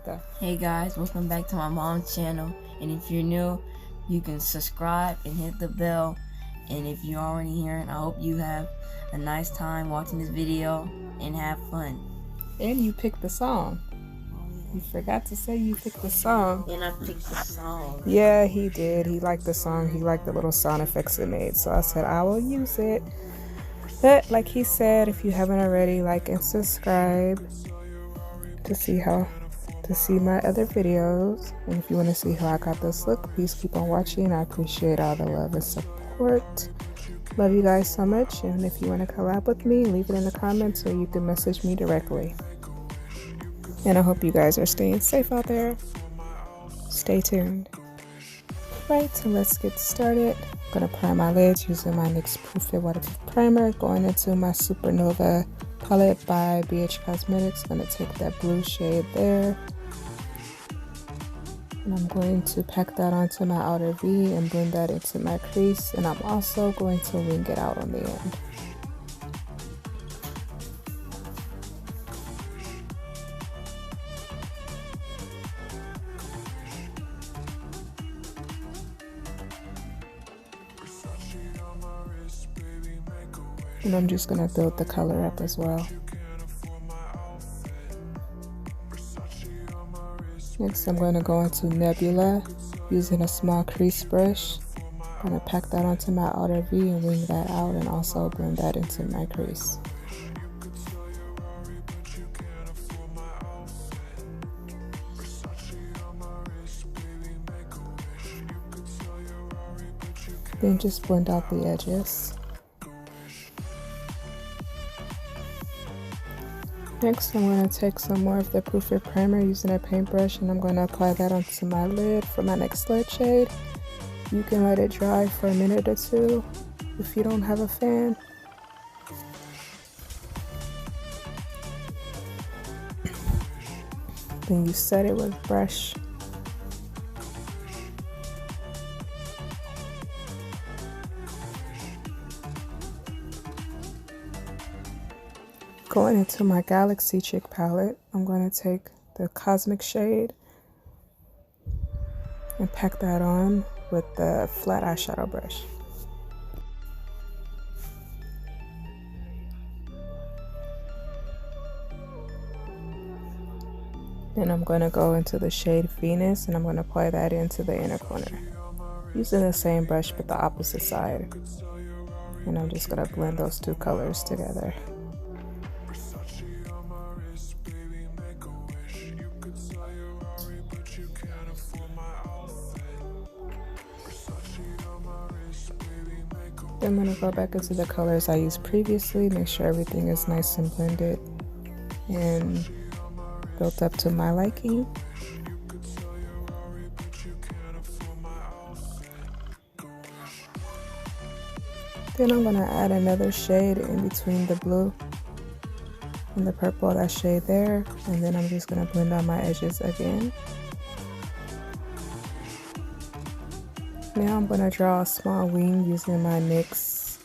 Go. Hey guys, welcome back to my mom's channel, and if you're new, you can subscribe and hit the bell. And if you're already here, I hope you have a nice time watching this video and have fun. And you picked the song. You forgot to say you picked the song. And I picked the song. Yeah, he did. He liked the song. He liked the little sound effects it made. So I said I will use it. But like he said, if you haven't already, like and subscribe to see my other videos. And if you want to see how I got this look, please keep on watching. I appreciate all the love and support. Love you guys so much. And if you want to collab with me, leave it in the comments, or you can message me directly. And I hope you guys are staying safe out there. Stay tuned. Right, so let's get started. I'm going to prime my lids using my NYX Proof It Waterproof Primer. Going into my Supernova palette by BH Cosmetics. I'm going to take that blue shade there. And I'm going to pack that onto my outer V and blend that into my crease. And I'm also going to wing it out on the end. And I'm just going to build the color up as well. Next, I'm going to go into Nebula using a small crease brush. I'm going to pack that onto my outer V and wing that out, and also blend that into my crease. Then just blend out the edges. Next, I'm going to take some more of the Proof It primer using a paintbrush, and I'm going to apply that onto my lid for my next lid shade. You can let it dry for a minute or two if you don't have a fan. Then you set it with brush. Going into my Galaxy Chic palette, I'm going to take the Cosmic shade and pack that on with the flat eyeshadow brush. Then I'm going to go into the shade Venus, and I'm going to apply that into the inner corner using the same brush but the opposite side. And I'm just going to blend those two colors together. Then I'm going to go back into the colors I used previously, make sure everything is nice and blended and built up to my liking. Then I'm going to add another shade in between the blue and the purple, that shade there, and then I'm just going to blend on my edges again. Now I'm going to draw a small wing using my NYX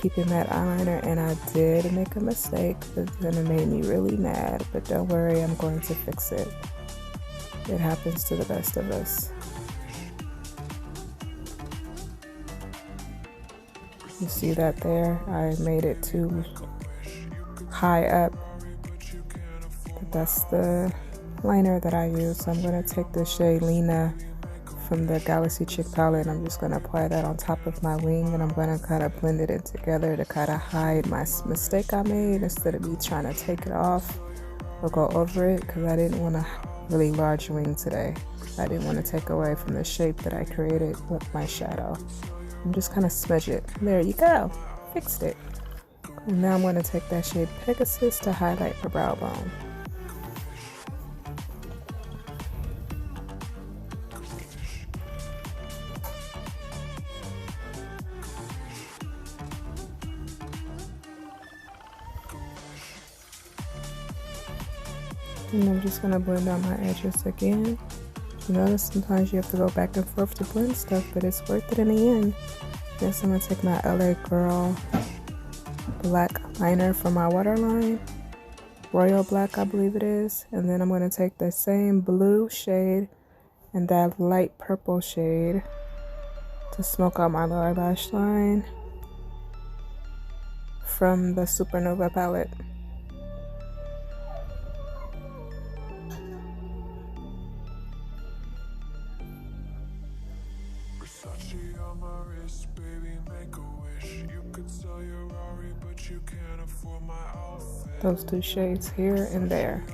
Keeping Matte eyeliner, and I did make a mistake that's going to make me really mad, but don't worry, I'm going to fix it. It happens to the best of us. You see that there? I made it too high up, but that's the liner that I use. So I'm going to take the shade Lena from the Galaxy Chic palette, and I'm just going to apply that on top of my wing, and I'm going to kind of blend it in together to kind of hide my mistake I made, instead of me trying to take it off or go over it, because I didn't want a really large wing today. I didn't want to take away from the shape that I created with my shadow. I'm just kind of smudge it. There you go. Fixed it. And now I'm going to take that shade Pegasus to highlight my brow bone. And I'm just going to blend on my edges again. You notice sometimes you have to go back and forth to blend stuff, but it's worth it in the end. Next, I'm going to take my LA Girl black liner from my waterline. royal black, I believe it is. And then I'm going to take the same blue shade and that light purple shade to smoke out my lower lash line from the Supernova palette. Those two shades here and there.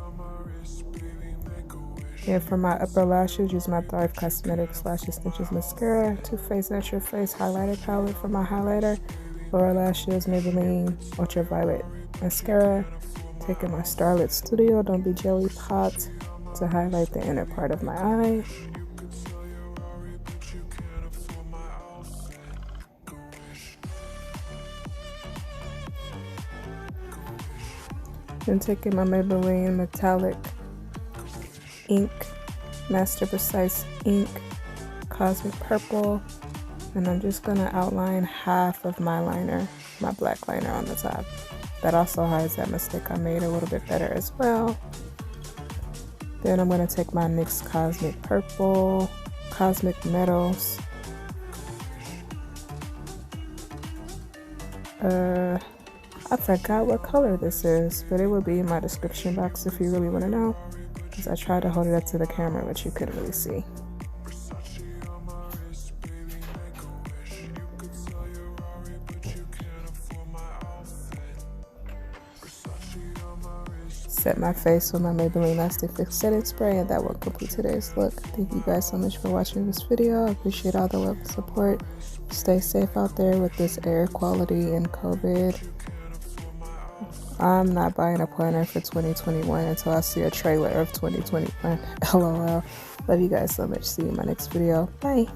And for my upper lashes, use my Thrive Cosmetics Lash Extensions Mascara, Too Faced Natural Face Highlighter Palette for my highlighter. Lower lashes, Maybelline Ultraviolet Mascara. Taking my Starlit Studio Don't Be Jelly Pot to highlight the inner part of my eye. Then taking my Maybelline Metallic Ink, Master Precise Ink, Cosmic Purple, and I'm just gonna outline half of my liner, my black liner on the top. That also hides that mistake I made a little bit better as well. Then I'm gonna take my NYX Cosmic Purple, Cosmic Metals, I forgot what color this is, but it will be in my description box if you really want to know, because I tried to hold it up to the camera but you couldn't really see. Set my face with my Maybelline Lastic Fix Setting Spray, and that will complete today's look. Thank you guys so much for watching this video. I appreciate all the love and support. Stay safe out there with this air quality and COVID. I'm not buying a planner for 2021 until I see a trailer of 2021. LOL. Love you guys so much. See you in my next video. Bye.